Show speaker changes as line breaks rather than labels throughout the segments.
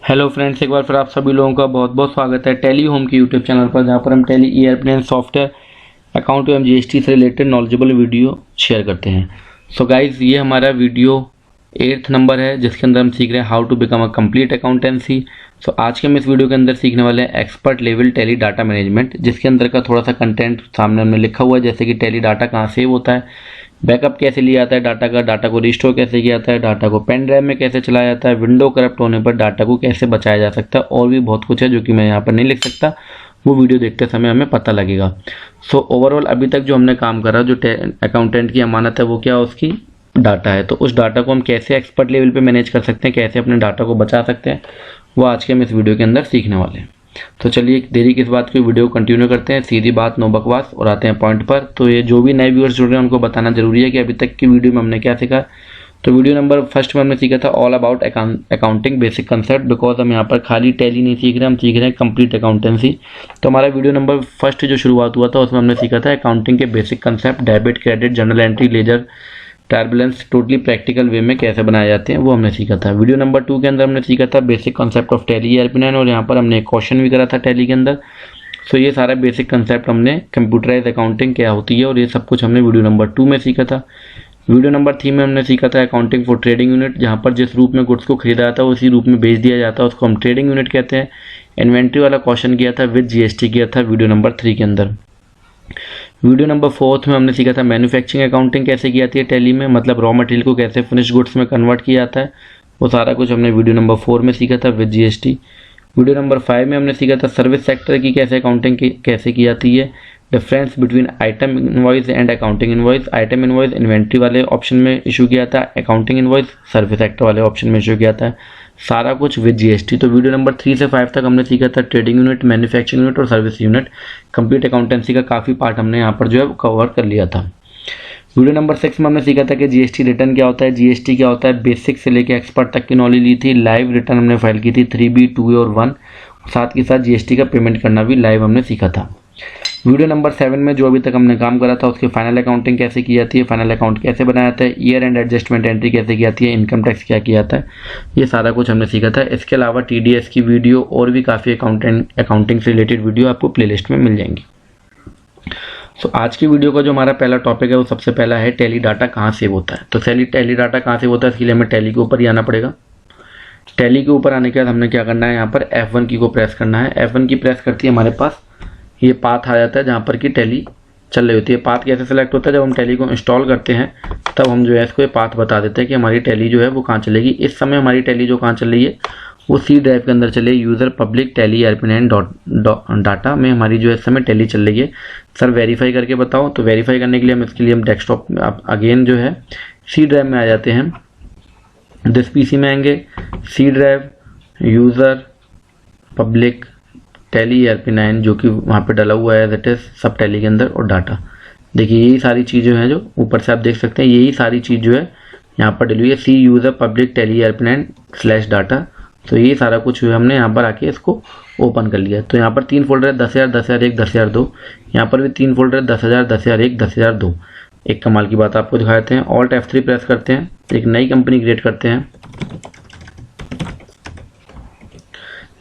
Hello friends, एक बार फिर आप सभी लोगों का बहुत बहुत स्वागत है टैली होम के यूट्यूब चैनल पर, जहां पर हम टैली एयरप्लेन सॉफ्टवेयर अकाउंट एवं जीएसटी से रिलेटेड नॉलेजेबल वीडियो शेयर करते हैं। सो गाइज, ये हमारा वीडियो 8th नंबर है जिसके अंदर हम सीख रहे हैं how to become a complete accountancy. So आज के हम इस वीडियो के अंदर सीखने वाले हैं expert level tally data management, जिसके अंदर का थोड़ा सा कंटेंट सामने हमने लिखा हुआ है, जैसे कि टैली डाटा कहाँ सेव होता है, बैकअप कैसे लिया जाता है डाटा का, डाटा को रिस्टोर कैसे किया जाता है, डाटा को पेन ड्राइव में कैसे चलाया जाता है, विंडो करप्ट होने पर डाटा को कैसे बचाया जा सकता है, और भी बहुत कुछ है जो कि मैं यहाँ पर नहीं लिख सकता, वो वीडियो देखते समय हमें पता लगेगा। सो ओवरऑल अभी तक जो हमने काम करा, जो अकाउंटेंट की अमानत है वो क्या, उसकी डाटा है। तो उस डाटा को हम कैसे एक्सपर्ट लेवल पे मैनेज कर सकते हैं, कैसे अपने डाटा को बचा सकते हैं, वो आज के हम इस वीडियो के अंदर सीखने वाले हैं। तो चलिए देरी किस बात की, वीडियो कंटिन्यू करते हैं, सीधी बात नो बकवास, और आते हैं पॉइंट पर। तो ये जो भी नए व्यूअर्स जुड़ रहे हैं उनको बताना जरूरी है कि अभी तक की वीडियो में हमने क्या सीखा। तो वीडियो नंबर फर्स्ट में हमने सीखा था all about accounting basic concept, because हम यहाँ पर खाली टैली नहीं सीख रहे, हम सीख रहे हैं कंप्लीट अकाउंटेंसी। तो हमारा वीडियो नंबर फर्स्ट जो शुरुआत हुआ था उसमें हमने सीखा था अकाउंटिंग के basic concept, debit, credit, journal entry, ledger, trial balance, totally practical way में कैसे बनाए जाते हैं वो हमने सीखा था। वीडियो नंबर 2 के अंदर हमने सीखा था basic concept of tally ERP9, और यहाँ पर हमने एक क्वेश्चन भी करा था टैली के अंदर। सो ये सारा बेसिक कंसेप्ट हमने कंप्यूटराइज अकाउंटिंग क्या होती है और ये सब कुछ हमने वीडियो नंबर 2 में सीखा था। वीडियो नंबर 3 में हमने सीखा था अकाउंटिंग फॉर ट्रेडिंग यूनिट, जहाँ पर जिस रूप में गुड्स को खरीदा जाता है उसी रूप में बेच दिया जाता है, उसको हम ट्रेडिंग यूनिट कहते हैं। इन्वेंट्री वाला क्वेश्चन किया था विद GST किया था वीडियो नंबर 3 के अंदर। वीडियो नंबर 4 में हमने सीखा था मैन्युफैक्चरिंग अकाउंटिंग कैसे की जाती है टैली में, मतलब रॉ मटेरियल को कैसे फिनिश गुड्स में कन्वर्ट किया जाता है, वो सारा कुछ हमने वीडियो नंबर 4 में सीखा था विद GST। वीडियो नंबर 5 में हमने सीखा था सर्विस सेक्टर की कैसे अकाउंटिंग कैसे की जाती है, difference between item invoice and accounting invoice. Item invoice inventory वाले ऑप्शन में इशू किया था, अकाउंटिंग इनवॉइस सर्विस सेक्टर वाले ऑप्शन में इशू किया था, सारा कुछ विद GST। तो वीडियो नंबर 3 से 5 तक हमने सीखा था ट्रेडिंग यूनिट, मैन्युफैक्चरिंग यूनिट और सर्विस यूनिट। कंप्लीट अकाउंटेंसी का काफ़ी पार्ट हमने यहाँ पर जो है कवर कर लिया था। वीडियो नंबर 6 में हमने सीखा था कि GST रिटर्न क्या होता है, GST क्या होता है, बेसिक से लेकर एक्सपर्ट तक की नॉलेज ली थी। लाइव रिटर्न हमने फाइल की थी 3B, 2A और 1, साथ के साथ GST का पेमेंट करना भी लाइव हमने सीखा था। वीडियो नंबर 7 में जो अभी तक हमने काम करा था उसकी फाइनल अकाउंटिंग कैसे की जाती है, फाइनल अकाउंट कैसे बनाया जाता है, ईयर एंड एडजस्टमेंट एंट्री कैसे की जाती है, इनकम टैक्स क्या किया जाता है, ये सारा कुछ हमने सीखा था। इसके अलावा TDS की वीडियो और भी काफ़ी अकाउंटिंग से रिलेटेड वीडियो आपको प्लेलिस्ट में मिल जाएंगी। सो आज की वीडियो का जो हमारा पहला टॉपिक है वो सबसे पहला है टैली डाटा कहाँ सेव होता है। तो टैली डाटा कहाँ सेव होता है, इसके लिए हमें टैली के ऊपर ही आना पड़ेगा। टैली के ऊपर आने के बाद हमने क्या करना है, यहाँ पर F1 की को प्रेस करना है। F1 की प्रेस करती है हमारे पास ये पाथ आ जाता है जहाँ पर कि टैली चल रही होती है। पाथ कैसे सेलेक्ट होता है, जब हम टैली को इंस्टॉल करते हैं तब हम जो है इसको ये पाथ बता देते हैं कि हमारी टैली जो है वो कहाँ चलेगी। इस समय हमारी टैली जो कहाँ चल रही है वो C ड्राइव के अंदर चले, user public tally ERP9 data में हमारी जो है इस समय टैली चल रही है। सर वेरीफाई करके बताओ, तो वेरीफाई करने के लिए हम डेस्कटॉप में अगेन जो है C ड्राइव में आ जाते हैं, दिस PC में आएंगे, C drive, user public tally ERP9 जो कि वहाँ पे डला हुआ है दैट इज सब टैली के अंदर, और डाटा। देखिए यही सारी चीज़ें हैं जो ऊपर से आप देख सकते हैं, यही सारी चीज़ जो है यहाँ पर डली हुई है, C यूज़र पब्लिक टैली ERP9/डाटा। तो ये सारा कुछ जो है हमने यहाँ पर आके इसको ओपन कर लिया। तो यहाँ पर 3 फोल्डर है, 10,000, 10,001, 10,002। यहाँ पर भी 3 फोल्डर है, 10,000, 10,001, 10,002। एक कमाल की बात आपको दिखाते हैं, Alt F3 प्रेस करते हैं, एक नई कंपनी क्रिएट करते हैं।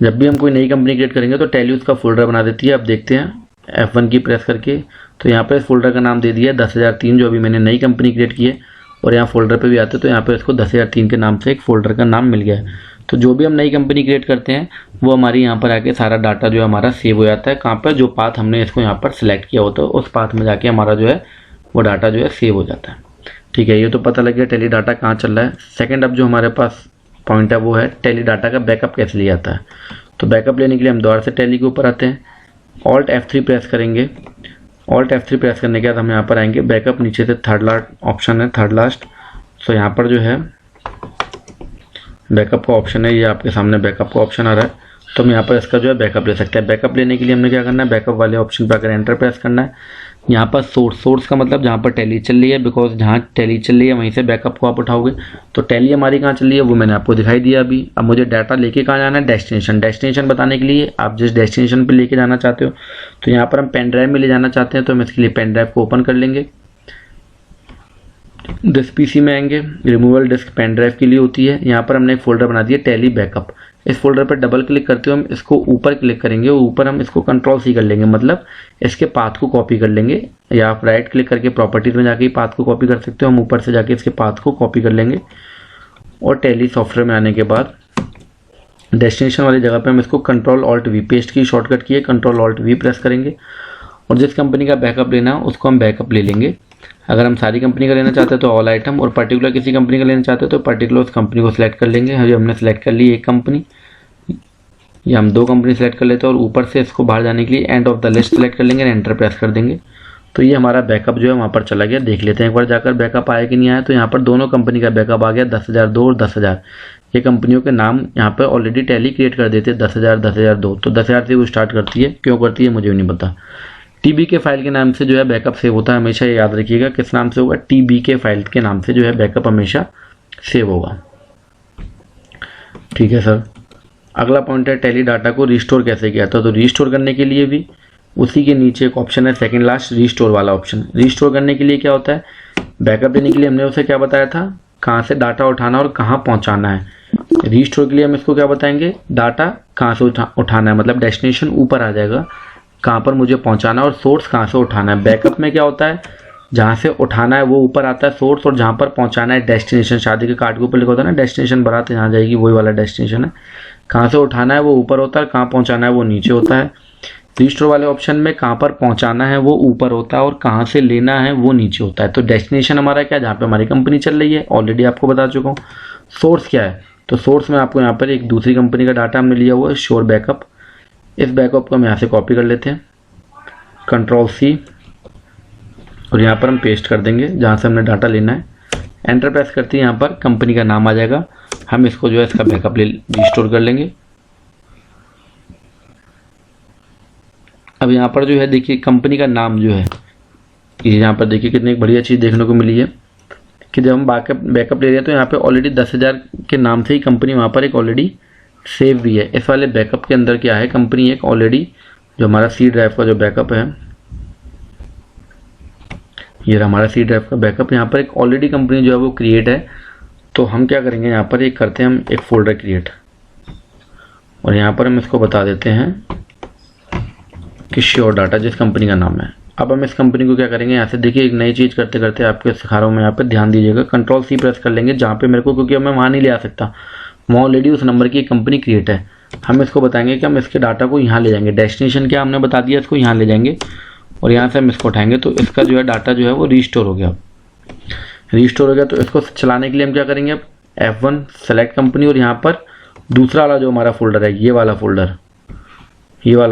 जब भी हम कोई नई कंपनी क्रिएट करेंगे तो टैली उसका फोल्डर बना देती है। अब देखते हैं F1 की प्रेस करके, तो यहाँ पर इस फोल्डर का नाम दे दिया 10,003 जो अभी मैंने नई कंपनी क्रिएट की है, और यहाँ फोल्डर पे भी आते तो यहाँ पे इसको 10,003 के नाम से एक फोल्डर का नाम मिल गया है। तो जो भी हम नई कंपनी क्रिएट करते हैं वो हमारी यहाँ पर आके सारा डाटा जो है हमारा सेव हो जाता है। कहाँ पर, जो पाथ हमने इसको यहाँ पर सिलेक्ट किया होता है उस पाथ में जाके हमारा जो है वो डाटा जो है सेव हो जाता है। ठीक है, ये तो पता लग गया टैली डाटा कहाँ चल रहा है। सेकेंड अब जो हमारे पास पॉइंट है वो है टैली डाटा का बैकअप कैसे लिया जाता है। तो बैकअप लेने के लिए हम दोबारा से टैली के ऊपर आते हैं, Alt F3 प्रेस करेंगे। Alt F3 प्रेस करने के बाद हम यहाँ पर आएंगे, बैकअप नीचे से थर्ड लास्ट ऑप्शन है, थर्ड लास्ट। सो यहाँ पर जो है बैकअप का ऑप्शन है, ये आपके सामने बैकअप का ऑप्शन आ रहा है। तो हम यहाँ पर इसका जो है बैकअप ले सकते हैं। बैकअप लेने के लिए हमने क्या करना है, बैकअप वाले ऑप्शन पर अगर एंटर प्रेस करना है, यहाँ पर सोर्स का मतलब जहाँ पर टैली चल रही है, बिकॉज जहाँ टैली चल रही है वहीं से बैकअप को आप उठाओगे। तो टैली हमारी कहाँ चल रही है वो मैंने आपको दिखाई दिया अभी। अब मुझे डाटा लेके कहाँ जाना है, डेस्टिनेशन बताने के लिए। आप जिस डेस्टिनेशन पर लेके जाना चाहते हो, तो यहाँ पर हम पेन ड्राइव में ले जाना चाहते हैं, तो हम इसके लिए पेन ड्राइव को ओपन कर लेंगे। दिस PC में आएंगे, रिमूवल डिस्क पेन ड्राइव के लिए होती है। यहाँ पर हमने एक फोल्डर बना दिया टैली बैकअप। इस फोल्डर पर डबल क्लिक करते हुए हम इसको ऊपर क्लिक करेंगे और ऊपर हम इसको कंट्रोल सी कर लेंगे, मतलब इसके पाथ को कॉपी कर लेंगे। या आप राइट क्लिक करके प्रॉपर्टीज में जाके पाथ को कॉपी कर सकते हो, हम ऊपर से जाके इसके पाथ को कॉपी कर लेंगे। और टैली सॉफ्टवेयर में आने के बाद डेस्टिनेशन वाली जगह पे हम इसको कंट्रोल ऑल्ट वी, पेस्ट की शॉर्टकट की है, कंट्रोल ऑल्ट वी प्रेस करेंगे और जिस कंपनी का बैकअप लेना है उसको हम बैकअप ले लेंगे। अगर हम सारी कंपनी का लेना चाहते हैं तो ऑल आइटम, और पर्टिकुलर किसी कंपनी का लेना चाहते हैं तो पर्टिकुलर उस कंपनी को सिलेक्ट कर लेंगे। अभी हमने सेलेक्ट कर ली एक कंपनी, या हम 2 कंपनी सेलेक्ट कर लेते हैं और ऊपर से इसको बाहर जाने के लिए end of the list select कर लेंगे, एंटर प्रेस कर देंगे। तो ये हमारा बैकअप जो है वहाँ पर चला गया। देख लेते हैं एक बार जाकर बैकअप आया कि नहीं आया। तो यहाँ पर दोनों कंपनी का बैकअप आ गया, 10,002 और 10,000। ये कंपनियों के नाम यहाँ पर ऑलरेडी टैली क्रिएट कर देते हैं, 10,000, 10,002। तो 10,000 से वो स्टार्ट करती है, क्यों करती है मुझे भी नहीं पता। टीबी के फाइल के नाम से जो है बैकअप सेव होता है, हमेशा याद रखिएगा। किस नाम से होगा? टीबी के फाइल के नाम से जो है बैकअप हमेशा सेव होगा। ठीक है सर। अगला पॉइंट है टैली डाटा को रिस्टोर कैसे किया था। तो रिस्टोर करने के लिए भी उसी के नीचे एक ऑप्शन है, सेकंड लास्ट, रिस्टोर वाला ऑप्शन। रिस्टोर करने के लिए क्या होता है, बैकअप लेने के लिए हमने उसे क्या बताया था, कहाँ से डाटा उठाना और कहाँ पहुँचाना है। रिस्टोर के लिए हम इसको क्या बताएंगे, डाटा कहाँ से उठाना है, मतलब डेस्टिनेशन ऊपर आ जाएगा, कहाँ पर मुझे पहुँचाना और सोर्स कहाँ से उठाना है। बैकअप में क्या होता है, जहाँ से उठाना है वो ऊपर आता है सोर्स, और जहाँ पर पहुँचाना है डेस्टिनेशन। शादी के कार्ड के ऊपर लिखा होता है ना डेस्टिनेशन, बारात जहाँ जाएगी वही वाला डेस्टिनेशन है। कहाँ से उठाना है वो ऊपर होता है, कहाँ पहुँचाना है वो नीचे होता है। रिस्टोर वाले ऑप्शन में कहाँ पर पहुँचाना है वो ऊपर होता है और कहाँ से लेना है वो नीचे होता है। तो डेस्टिनेशन हमारा क्या, जहाँ पे हमारी कंपनी चल रही है, ऑलरेडी आपको बता चुका हूँ। सोर्स क्या है, तो सोर्स में आपको यहाँ पर एक दूसरी कंपनी का डाटा हमने लिया हुआ है, श्योर बैकअप। इस बैकअप को हम यहाँ से कॉपी कर लेते हैं, कंट्रोल सी, और यहाँ पर हम पेस्ट कर देंगे जहाँ से हमने डाटा लेना है। एंटर प्रेस करते हैं, यहाँ पर कंपनी का नाम आ जाएगा। हम इसको जो है इसका बैकअप रिस्टोर कर लेंगे। अब यहाँ पर जो है देखिए कंपनी का नाम जो है, यहाँ पर देखिए कितनी बढ़िया चीज़ देखने को मिली है कि जब हम बैकअप ले रहे हैं तो यहाँ पे ऑलरेडी 10,000 के नाम से ही कंपनी वहाँ पर एक ऑलरेडी सेव भी है। इस वाले बैकअप के अंदर क्या है, कंपनी एक ऑलरेडी जो हमारा सी ड्राइव का जो बैकअप है, ये हमारा सी ड्राइव का बैकअप, यहाँ पर एक ऑलरेडी कंपनी जो है वो क्रिएट है। तो हम क्या करेंगे, यहाँ पर एक करते हैं हम एक फोल्डर क्रिएट, और यहाँ पर हम इसको बता देते हैं कि श्योर डाटा, जिस कंपनी का नाम है। अब हम इस कंपनी को क्या करेंगे, यहाँ से देखिए एक नई चीज़ करते करते आपके सिखा रहा हूँ मैं, यहाँ पर ध्यान दीजिएगा। कंट्रोल सी प्रेस कर लेंगे जहाँ पे मेरे को, क्योंकि अब मैं वहाँ नहीं ले आ सकता, वहाँ ऑलरेडी उस नंबर की एक कंपनी क्रिएट है। हम इसको बताएंगे कि हम इसके डाटा को यहाँ ले जाएंगे, डेस्टिनेशन क्या हमने बता दिया, इसको यहाँ ले जाएंगे और यहाँ से हम इसको उठाएंगे। तो इसका जो है डाटा जो है वो रिस्टोर हो गया। रिस्टोर हो गया तो इसको चलाने के लिए हम क्या करेंगे, अब F1 सेलेक्ट कंपनी, और यहाँ पर दूसरा वाला जो हमारा फोल्डर है, ये वाला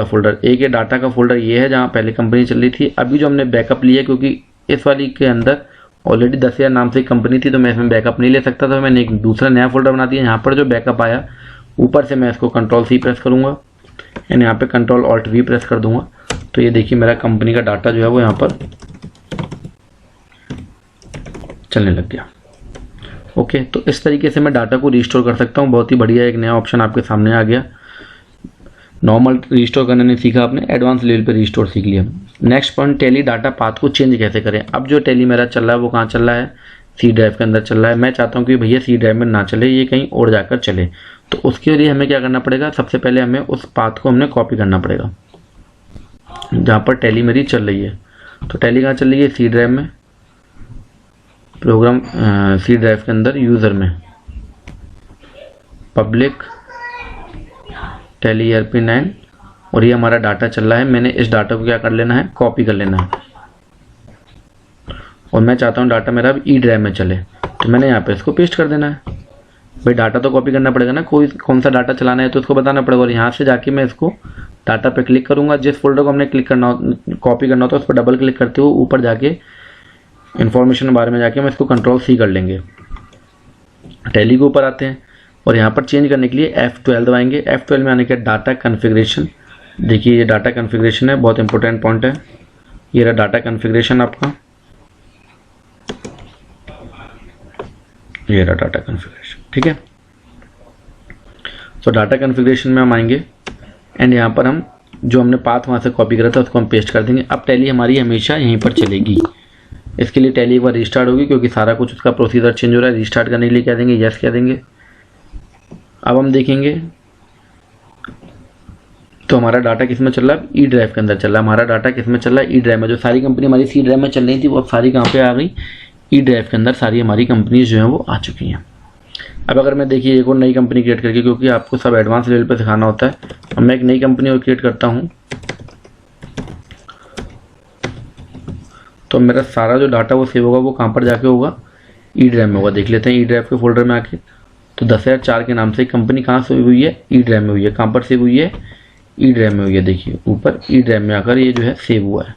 फोल्डर, एक ये डाटा का फोल्डर ये है जहाँ पहले कंपनी चल रही थी। अभी जो हमने बैकअप लिया, क्योंकि इस वाली के अंदर ऑलरेडी 10,000 नाम से कंपनी थी तो मैं इसमें बैकअप नहीं ले सकता था, मैंने एक दूसरा नया फोल्डर बना दिया। यहाँ पर जो बैकअप आया ऊपर से मैं इसको कंट्रोल सी प्रेस करूँगा एंड यहाँ पे कंट्रोल ऑल्ट वी प्रेस कर दूंगा। तो ये देखिए मेरा कंपनी का डाटा जो है वो यहाँ पर चलने लग गया। ओके, तो इस तरीके से मैं डाटा को रिस्टोर कर सकता हूँ। बहुत ही बढ़िया एक नया ऑप्शन आपके सामने आ गया। नॉर्मल रिस्टोर करना नहीं सीखा आपने, एडवांस लेवल पे रिस्टोर सीख लिया। Next point, tally data path को चेंज कैसे करें। अब जो टैली मेरा चल रहा है वो कहाँ चल रहा है, सी ड्राइव के अंदर चल रहा है। मैं चाहता हूँ कि भैया सी ड्राइव में ना चले, ये कहीं और जाकर चले। तो उसके लिए हमें क्या करना पड़ेगा, सबसे पहले हमें उस पाथ को हमने कॉपी करना पड़ेगा जहाँ पर टैली मेरी चल रही है। तो टैली कहाँ चल रही है, सी ड्राइव में, प्रोग्राम सी ड्राइव के अंदर यूज़र में, पब्लिक टैली ERP9, और ये हमारा डाटा चल रहा है। मैंने इस डाटा को क्या कर लेना है, कॉपी कर लेना है, और मैं चाहता हूँ डाटा मेरा अब ई ड्राइव में चले। तो मैंने यहाँ पे इसको पेस्ट कर देना है। भाई डाटा तो कॉपी करना पड़ेगा ना, कौन सा डाटा चलाना है तो उसको बताना पड़ेगा। और यहाँ से जाके मैं इसको डाटा पे क्लिक करूँगा, जिस फोल्डर को हमने क्लिक करना हो, कॉपी करना होता है, उस पर डबल क्लिक करते हुए ऊपर जाके इन्फॉर्मेशन के बारे में जाके मैं इसको कंट्रोल सी कर लेंगे। टैली के ऊपर आते हैं और यहाँ पर चेंज करने के लिए F12 दबाएंगे। F12 में आने के डाटा कन्फिग्रेशन, देखिए ये डाटा कन्फिग्रेशन है, बहुत इंपॉर्टेंट पॉइंट है। ये रहा डाटा कन्फिग्रेशन आपका, ये रहा डाटा कन्फिग्रेशन, ठीक है। तो डाटा कन्फिग्रेशन में हम आएंगे एंड यहाँ पर हम जो हमने पाथ वहाँ से कॉपी करा था उसको हम पेस्ट कर देंगे। अब टैली हमारी हमेशा यहीं पर चलेगी। इसके लिए टैली एक बार रिस्टार्ट होगी, क्योंकि सारा कुछ उसका प्रोसीजर चेंज हो रहा है। रिस्टार्ट करने के लिए कह देंगे, यस कह देंगे। अब हम देखेंगे तो हमारा डाटा किस में चल रहा है? ई ड्राइव के अंदर चल रहा है। हमारा डाटा किस में चल रहा है? ई ड्राइव में। जो सारी कंपनी हमारी सी ड्राइव में चल रही थी वो अब सारी कहाँ पे आ गई? ई ड्राइव के अंदर सारी हमारी कंपनीज जो हैं वो आ चुकी हैं। अब अगर मैं देखिए एक और नई कंपनी क्रिएट करके, क्योंकि आपको सब एडवांस लेवल पे सिखाना होता है, अब मैं एक नई कंपनी और क्रिएट करता हूँ, तो मेरा सारा जो डाटा वो सेव होगा वो कहाँ पर जाके होगा? ई ड्राइव में होगा। देख लेते हैं ई ड्राइव के फोल्डर में आके। तो 10,004 के नाम से कंपनी कहाँ सेव हुई है? ई ड्राइव में हुई है। कहाँ पर सेव हुई है? ई ड्राइव में हुई है। देखिए ऊपर ई ड्राइव में आकर ये जो है सेव हुआ है।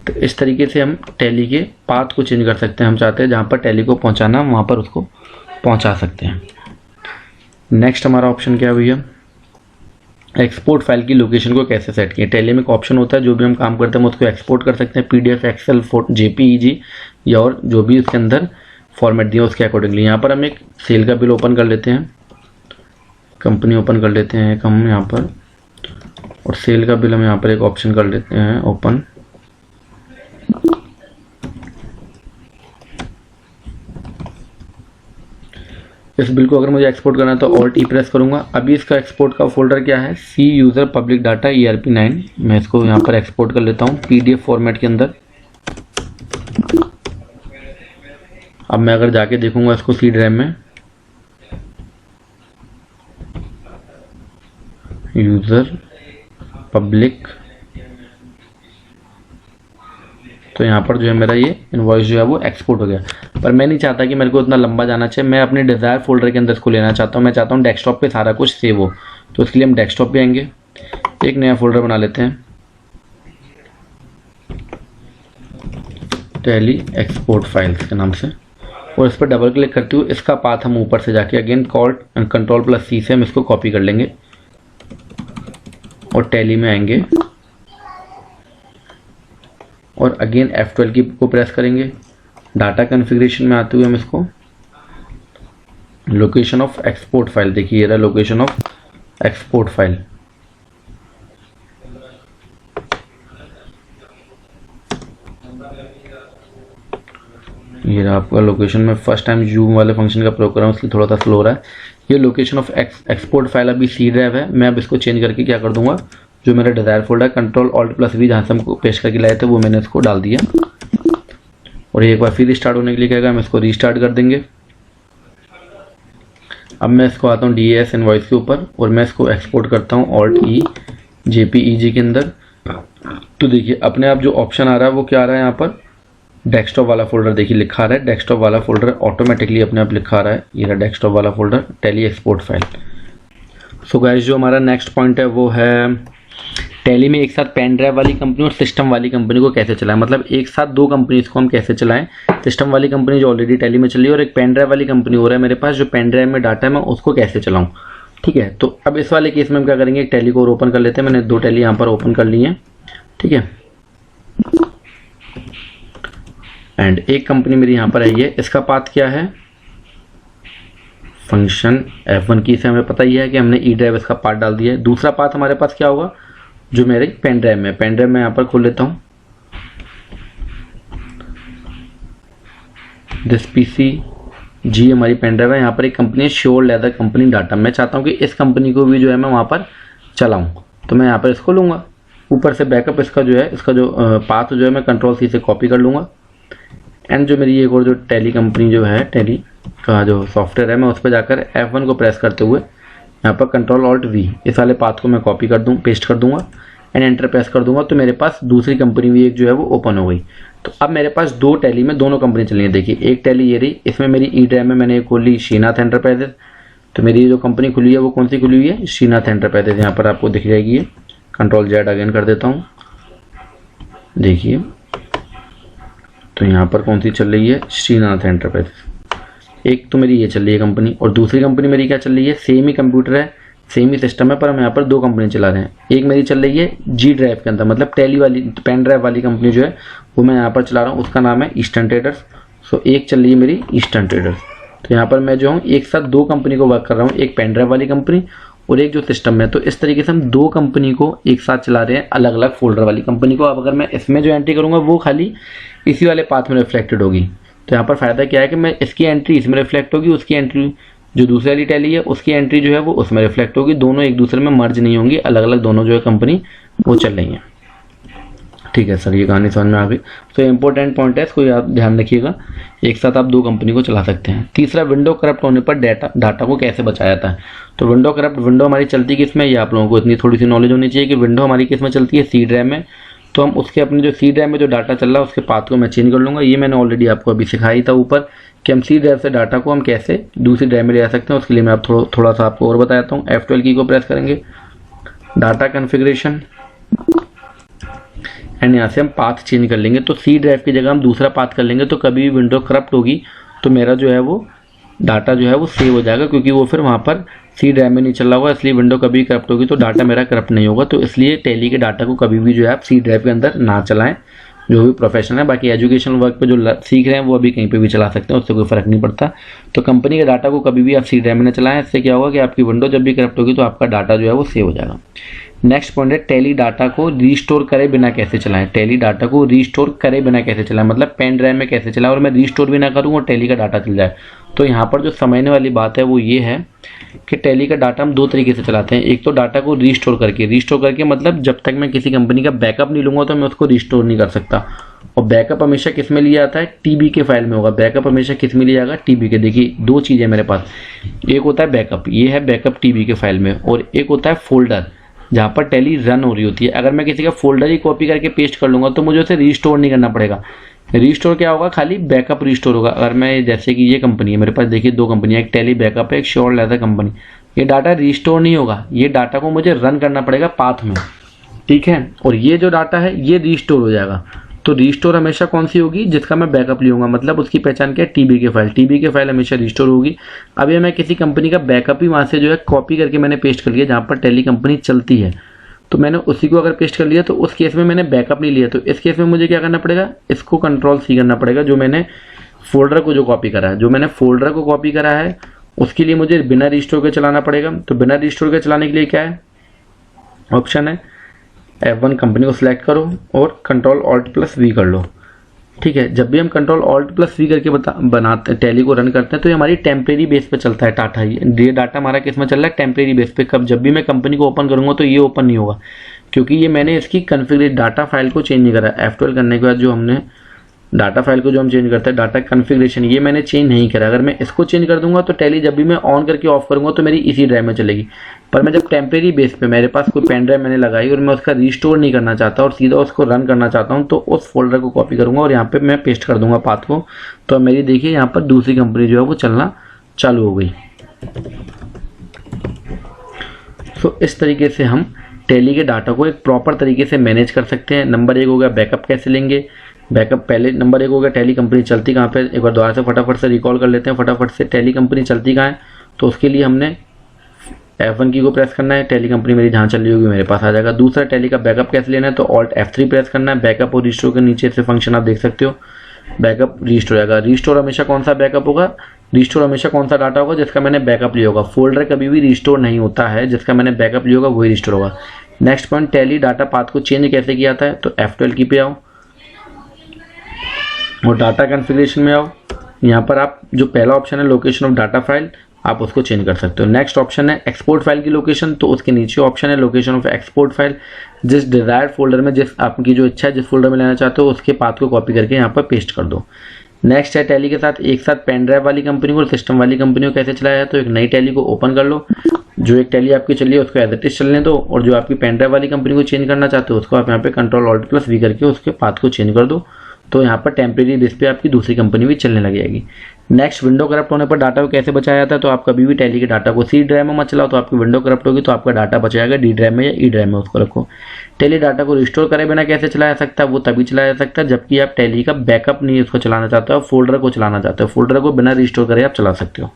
तो इस तरीके से हम टैली के पाथ को चेंज कर सकते हैं। हम चाहते हैं जहाँ पर टैली को पहुँचाना वहाँ पर उसको पहुँचा सकते हैं। नेक्स्ट हमारा ऑप्शन क्या है भैया? एक्सपोर्ट फाइल की लोकेशन को कैसे सेट किए? टैली में एक ऑप्शन होता है, जो भी हम काम करते हैं हम उसको एक्सपोर्ट कर सकते हैं, PDF, एक्सेल, जेपीईजी या और जो भी उसके अंदर फॉर्मेट दिया उसके अकॉर्डिंगली। यहाँ पर हम एक सेल का बिल ओपन कर लेते हैं, कंपनी ओपन कर लेते हैं एक हम यहाँ पर, और सेल का बिल हम यहाँ पर एक ऑप्शन कर लेते हैं ओपन। इस बिल को अगर मुझे एक्सपोर्ट करना है तो Alt E प्रेस करूंगा। अभी इसका एक्सपोर्ट का फोल्डर क्या है? सी यूज़र पब्लिक डाटा ERP9। मैं इसको यहाँ पर एक्सपोर्ट कर लेता हूँ PDF फॉर्मेट के अंदर। अब मैं अगर जाके देखूंगा इसको सी ड्राइव में, यूज़र पब्लिक, तो यहाँ पर जो है मेरा ये इनवॉइस जो है वो एक्सपोर्ट हो गया। पर मैं नहीं चाहता कि मेरे को इतना लंबा जाना चाहिए, मैं अपने डिज़ायर फोल्डर के अंदर इसको लेना चाहता हूँ। मैं चाहता हूँ डेस्कटॉप पे सारा कुछ सेव हो। तो इसके लिए हम डेस्कटॉप पे आएंगे, एक नया फोल्डर बना लेते हैं, टैली एक्सपोर्ट फाइल्स के नाम से, और इस पर डबल क्लिक करते हुए इसका पाथ हम ऊपर से जाके अगेन Ctrl+C से हम इसको कॉपी कर लेंगे और टैली में आएंगे और अगेन F12 की को प्रेस करेंगे। डाटा कॉन्फ़िगरेशन में आते हुए हम इसको लोकेशन ऑफ एक्सपोर्ट फाइल, देखिए ये रहा लोकेशन ऑफ एक्सपोर्ट फाइल। ये रहा आपका लोकेशन में फर्स्ट टाइम जूम वाले फंक्शन का प्रयोग कर रहा हूँ, इसलिए थोड़ा सा स्लो हो रहा है। ये लोकेशन ऑफ एक्सपोर्ट फाइल अभी सी ड्राइव है। मैं अब इसको चेंज करके क्या कर दूंगा, जो मेरा डिज़ायर फोल्डर है Ctrl+Alt+V जहाँ से हमको पेस्ट करके लाए थे वो मैंने इसको डाल दिया। और एक बार फिर रिस्टार्ट होने के लिए कहेगा, हम इसको रीस्टार्ट कर देंगे। अब मैं इसको आता हूँ DAS इनवॉइस के ऊपर और मैं इसको एक्सपोर्ट करता हूँ Alt E JPEG के अंदर। तो देखिए अपने आप जो ऑप्शन आ रहा है वो क्या आ रहा है, यहाँ पर डेस्कटॉप वाला फोल्डर देखिए लिखा रहा है, डेस्कटॉप वाला फोल्डर ऑटोमेटिकली अपने आप लिखा रहा है। ये रहा डेस्कटॉप वाला folder tally export file. So guys जो हमारा नेक्स्ट पॉइंट है वो है टैली में एक साथ पेन ड्राइव वाली कंपनी और सिस्टम वाली कंपनी को कैसे चलाएं। मतलब एक साथ दो कंपनीज को हम कैसे चलाएं। सिस्टम वाली कंपनी जो ऑलरेडी टैली में चल रही है और एक पेन ड्राइव वाली कंपनी हो रहा है मेरे पास, जो पेन ड्राइव में डाटा है मैं उसको कैसे चलाऊं। ठीक है, तो अब इस वाले केस में हम क्या करेंगे, एक टैली को और ओपन कर लेते हैं। मैंने दो टैली यहाँ पर ओपन कर ली हैं। ठीक है, एंड एक कंपनी मेरी यहाँ पर आई है। इसका पाथ क्या है, फंक्शन F1 की से हमें पता ही है कि हमने ई ड्राइव इसका पाथ डाल दिया है। दूसरा पाथ हमारे पास क्या होगा, जो मेरे पेन ड्राइव में, पेन ड्राइव में यहाँ पर खोल लेता हूँ दिस PC जी हमारी पेन ड्राइव है। यहाँ पर एक कंपनी है श्योर लेदर कंपनी डाटा। मैं चाहता हूँ कि इस कंपनी को भी जो है मैं वहाँ पर चलाऊँ, तो मैं यहाँ पर इसको लूँगा। ऊपर से बैकअप इसका जो है, इसका जो पाथ जो है मैं Ctrl+C से कॉपी कर लूँगा। एंड जो मेरी एक और जो टैली कंपनी जो है, टैली का जो सॉफ्टवेयर है, मैं उस पर जाकर F1 को प्रेस करते हुए यहाँ पर Ctrl+Alt+V इस वाले पाथ को मैं कॉपी कर दूँ, पेस्ट कर दूंगा एंड एंटर प्रेस कर दूंगा। तो मेरे पास दूसरी कंपनी भी एक जो है वो ओपन हो गई। तो अब मेरे पास दो टैली में दोनों कंपनी चल रही है। देखिए एक टैली ये रही, इसमें मेरी ई ड्राइव में मैंने खोली श्रीनाथ एंटरप्राइजेस। तो मेरी जो कंपनी खुली है वो कौन सी खुली हुई है, श्रीनाथ एंटरप्राइजेस। यहाँ पर आपको दिख जाएगी ये। Ctrl+Z अगेन कर देता हूँ, देखिए तो यहाँ पर कौन सी चल रही है, श्रीनाथ एंटरप्राइज। एक तो मेरी ये चल रही है कंपनी और दूसरी कंपनी मेरी क्या चल रही है, सेम ही कंप्यूटर है, सेम ही सिस्टम है, पर हम यहाँ पर दो कंपनी चला रहे हैं। एक मेरी चल रही है जी ड्राइव के अंदर, मतलब टैली वाली पेन ड्राइव वाली कंपनी जो है वो मैं यहाँ पर चला रहा हूँ, उसका नाम है ईस्टर्न ट्रेडर्स। सो एक चल रही है मेरी ईस्टर्न ट्रेडर्स। तो यहाँ पर मैं जो हूँ एक साथ दो कंपनी को वर्क कर रहा हूँ, एक पेन ड्राइव वाली कंपनी और एक जो सिस्टम में। तो इस तरीके से हम दो कंपनी को एक साथ चला रहे हैं, अलग अलग फोल्डर वाली कंपनी को। अब अगर मैं इसमें जो एंट्री करूँगा वो खाली इसी वाले पाथ में रिफ्लेक्टेड होगी। तो यहाँ पर फ़ायदा क्या है कि मैं इसकी एंट्री इसमें रिफ्लेक्ट होगी, उसकी एंट्री जो दूसरी वाली टैली है उसकी एंट्री जो है वो उसमें रिफ्लेक्ट होगी, दोनों एक दूसरे में मर्ज नहीं होंगी, अलग अलग दोनों जो है कंपनी वो चल रही हैं। ठीक है सर, ये कहानी समझ में आ गई। तो इंपॉर्टेंट पॉइंट है, इसको याद ध्यान रखिएगा, एक साथ आप दो कंपनी को चला सकते हैं। तीसरा, विंडो करप्ट होने पर डाटा को कैसे बचाया जाता है। तो विंडो करप्ट, विंडो हमारी चलती किस में, ये आप लोगों को इतनी थोड़ी सी नॉलेज होनी चाहिए कि विंडो हमारी किस में चलती है, सी ड्राइव में। तो हम उसके अपने जो सी ड्राइव में जो डाटा चल रहा है उसके पाथ को मैं चेंज कर लूँगा। ये मैंने ऑलरेडी आपको अभी सिखाई था ऊपर कि हम सी ड्राइव से डाटा को हम कैसे दूसरी ड्राइव में ले जा सकते हैं। उसके लिए मैं आप थोड़ा सा आपको और बताता हूँ। F12 की को प्रेस करेंगे, डाटा कॉन्फ़िगरेशन, एंड यहाँ से हम पाथ चेंज कर लेंगे। तो सी ड्राइव की जगह हम दूसरा पाथ कर लेंगे, तो कभी भी विंडो करप्ट होगी तो मेरा जो है वो डाटा जो है वो सेव हो जाएगा, क्योंकि वो फिर वहाँ पर सी ड्राइव में नहीं चल रहा होगा, इसलिए विंडो कभी करप्ट होगी तो डाटा मेरा करप्ट नहीं होगा। तो इसलिए टैली के डाटा को कभी भी जो है आप सी ड्राइव के अंदर ना चलाएं, जो भी प्रोफेशनल है। बाकी एजुकेशनल वर्क पे जो सीख रहे हैं वो अभी कहीं पे भी चला सकते हैं, उससे कोई फ़र्क नहीं पड़ता। तो कंपनी के डाटा को कभी भी आप सी ड्राइव में न चलाएं, इससे क्या होगा कि आपकी विंडो जब भी करप्ट होगी तो आपका डाटा जो है वो सेव हो जाएगा। नेक्स्ट पॉइंट है, टैली डाटा को रीस्टोर करे बिना कैसे चलाएं। टैली डाटा को रीस्टोर करे बिना कैसे चलाएं, मतलब पेन ड्राइव में कैसे चलाएं और मैं रीस्टोर भी ना करूँ और टैली का डाटा चल जाए। तो यहाँ पर जो समझने वाली बात है वो ये है कि टैली का डाटा हम दो तरीके से चलाते हैं। एक तो डाटा को रीस्टोर करके मतलब जब तक मैं किसी कंपनी का बैकअप नहीं लूँगा तो मैं उसको रीस्टोर नहीं कर सकता। और बैकअप हमेशा किस में लिया जाता है, टीबी के फाइल में होगा। बैकअप हमेशा किस में लिया जाएगा, टीबी के। देखिए दो चीज़ें मेरे पास, एक होता है बैकअप, ये है बैकअप टीबी के फाइल में, और एक होता है फोल्डर जहाँ पर टैली रन हो रही होती है। अगर मैं किसी का फोल्डर ही कॉपी करके पेस्ट कर लूँगा तो मुझे उसे रीस्टोर नहीं करना पड़ेगा। रीस्टोर क्या होगा, खाली बैकअप रीस्टोर होगा। अगर मैं, जैसे कि ये कंपनी है मेरे पास, देखिए दो कंपनियाँ, एक टैली बैकअप है, एक श्योर लेदर कंपनी, ये डाटा रीस्टोर नहीं होगा, ये डाटा को मुझे रन करना पड़ेगा पाथ में, ठीक है। और ये जो डाटा है ये रीस्टोर हो जाएगा। तो रीस्टोर हमेशा कौन सी होगी, जिसका मैं बैकअप लूँगा, मतलब उसकी पहचान क्या है, टीबी के फाइल। टीबी के फाइल हमेशा रीस्टोर होगी। अब ये मैं किसी कंपनी का बैकअप ही वहाँ से जो है कॉपी करके मैंने पेस्ट कर लिया जहाँ पर टैली कंपनी चलती है, तो मैंने उसी को अगर पेस्ट कर लिया तो उस केस में मैंने बैकअप नहीं लिया। तो इस केस में मुझे क्या करना पड़ेगा, इसको कंट्रोल सी करना पड़ेगा, जो मैंने फोल्डर को जो कॉपी करा है, जो मैंने फोल्डर को कॉपी करा है उसके लिए मुझे बिना रीस्टोर के चलाना पड़ेगा। तो बिना रीस्टोर के चलाने के लिए क्या है, ऑप्शन है F1 कंपनी को सिलेक्ट करो और कंट्रोल ऑल्ट प्लस वी कर लो, ठीक है। जब भी हम कंट्रोल ऑल्ट प्लस वी करके बनाते हैं, टैली को रन करते हैं, तो ये हमारी टेम्परेरी बेस पे चलता है डाटा। ये डाटा हमारा किस में चल रहा है, टेम्परेरी बेस पे। कब, जब भी मैं कंपनी को ओपन करूंगा तो ये ओपन नहीं होगा, क्योंकि ये मैंने इसकी कॉन्फ़िगरेशन डाटा फाइल को चेंज नहीं करा। F12 करने के बाद जो हमने डाटा फाइल को जो हम चेंज करते हैं, डाटा कॉन्फ़िगरेशन, ये मैंने चेंज नहीं करा। अगर मैं इसको चेंज कर दूंगा तो टैली जब भी मैं ऑन करके ऑफ करूंगा तो मेरी इसी ड्राइव में चलेगी। पर मैं जब टेम्परेरी बेस पे मेरे पास कोई पेन ड्राइव मैंने लगाई और मैं उसका रीस्टोर नहीं करना चाहता और सीधा उसको रन करना चाहता हूं, तो उस फोल्डर को कॉपी करूंगा और यहाँ पे मैं पेस्ट कर दूंगा पाथ को। तो मेरी देखिए यहाँ पर दूसरी कंपनी जो है वो चलना चालू हो गई। तो इस तरीके से हम टैली के डाटा को एक प्रॉपर तरीके से मैनेज कर सकते हैं। नंबर एक हो गया बैकअप कैसे लेंगे। बैकअप पहले नंबर एक हो गया, टैली कंपनी चलती कहाँ पे, एक बार दोबारा से फटाफट से रिकॉल कर लेते हैं फटाफट से। टैली कंपनी चलती कहाँ है, तो उसके लिए हमने F1 की को प्रेस करना है, टैली कंपनी मेरी जहाँ चल रही होगी मेरे पास आ जाएगा। दूसरा, टैली का बैकअप कैसे लेना है, तो ऑल्ट F3 प्रेस करना है। बैकअप और रिस्टोर के नीचे से फंक्शन आप देख सकते हो, बैकअप रिस्टोर आएगा। रिस्टोर हमेशा कौन सा बैकअप होगा, रिस्टोर हमेशा कौन सा डाटा होगा, जिसका मैंने बैकअप लिया होगा। फोल्डर कभी भी रिस्टोर नहीं होता है, जिसका मैंने बैकअप लिया होगा वही रिस्टोर होगा। Next point, tally data path को चेंज कैसे किया था, तो F12 की पे आओ और डाटा कॉन्फ़िगरेशन में आओ। यहाँ पर आप जो पहला ऑप्शन है लोकेशन ऑफ डाटा फाइल, आप उसको चेंज कर सकते हो। नेक्स्ट ऑप्शन है एक्सपोर्ट फाइल की लोकेशन, तो उसके नीचे ऑप्शन है लोकेशन ऑफ एक्सपोर्ट फाइल। जिस डिजायर्ड फोल्डर में, जिस आपकी जो इच्छा है जिस फोल्डर में लेना चाहते हो उसके पाथ को कॉपी करके यहाँ पर पेस्ट कर दो। नेक्स्ट है टैली के साथ एक साथ पेन ड्राइव वाली कंपनी को और सिस्टम वाली कंपनी को कैसे चलाया है, तो एक नई टैली को ओपन कर लो। जो एक टैली आपकी चली है उसको एज इट इज चलने दो, और जो आपकी पेन ड्राइव वाली कंपनी को चेंज करना चाहते हो उसको आप यहाँ पे कंट्रोल ऑल्ट प्लस वी करके उसके पाथ को चेंज कर दो। तो यहाँ पर टेम्परेरी बेस पे आपकी दूसरी कंपनी भी चलने लग जाएगी। नेक्स्ट, विंडो करप्ट होने पर डाटा को कैसे बचाया जाता है, तो आप कभी भी टैली के डाटा को सी ड्राइव में मत चलाओ, तो आपकी विंडो करप्ट होगी तो आपका डाटा बचाएगा डी ड्राइव में या ई ड्राइव में, उसको रखो। टैली डाटा को रिस्टोर करे बिना कैसे चलाया जा सकता है, वो तभी चलाया जा सकता है जबकि आप टैली का बैकअप नहीं उसको चलाना चाहते हो, फोल्डर को चलाना चाहते हो। फोल्डर को बिना रिस्टोर करे आप चला सकते हो।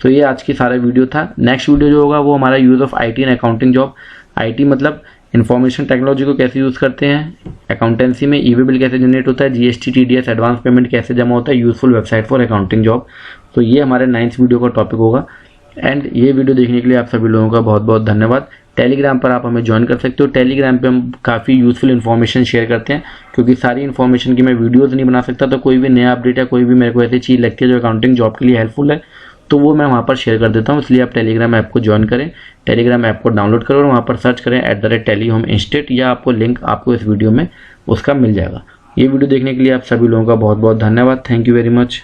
तो ये आज की सारा वीडियो था। नेक्स्ट वीडियो जो होगा वो हमारा use of IT in accounting job. IT मतलब इन्फॉर्मेशन टेक्नोलॉजी को कैसे यूज़ करते हैं अकाउंटेंसी में, ई वे बिल कैसे जनरेट होता है, GST TDS एडवांस पेमेंट कैसे जमा होता है, useful website for accounting job. तो ये हमारे 9th वीडियो का टॉपिक होगा। एंड ये वीडियो देखने के लिए आप सभी लोगों का बहुत बहुत धन्यवाद। टेलीग्राम पर आप हमें ज्वाइन कर सकते हो। टेलीग्राम पे हम काफ़ी यूज़फुल इन्फॉर्मेशन शेयर करते हैं, क्योंकि सारी इन्फॉर्मेशन की मैं वीडियोज़ नहीं बना सकता, तो कोई भी नया अपडेट या कोई भी मेरे को ऐसी चीज़ लगती है जो अकाउंटिंग जॉब के लिए हेल्पफुल है तो वो मैं वहाँ पर शेयर कर देता हूँ, इसलिए आप टेलीग्राम ऐप को ज्वाइन करें, टेलीग्राम ऐप को डाउनलोड करें और वहाँ पर सर्च करें @TallyHome Instate, या आपको लिंक आपको इस वीडियो में उसका मिल जाएगा। ये वीडियो देखने के लिए आप सभी लोगों का बहुत बहुत धन्यवाद। Thank you very much.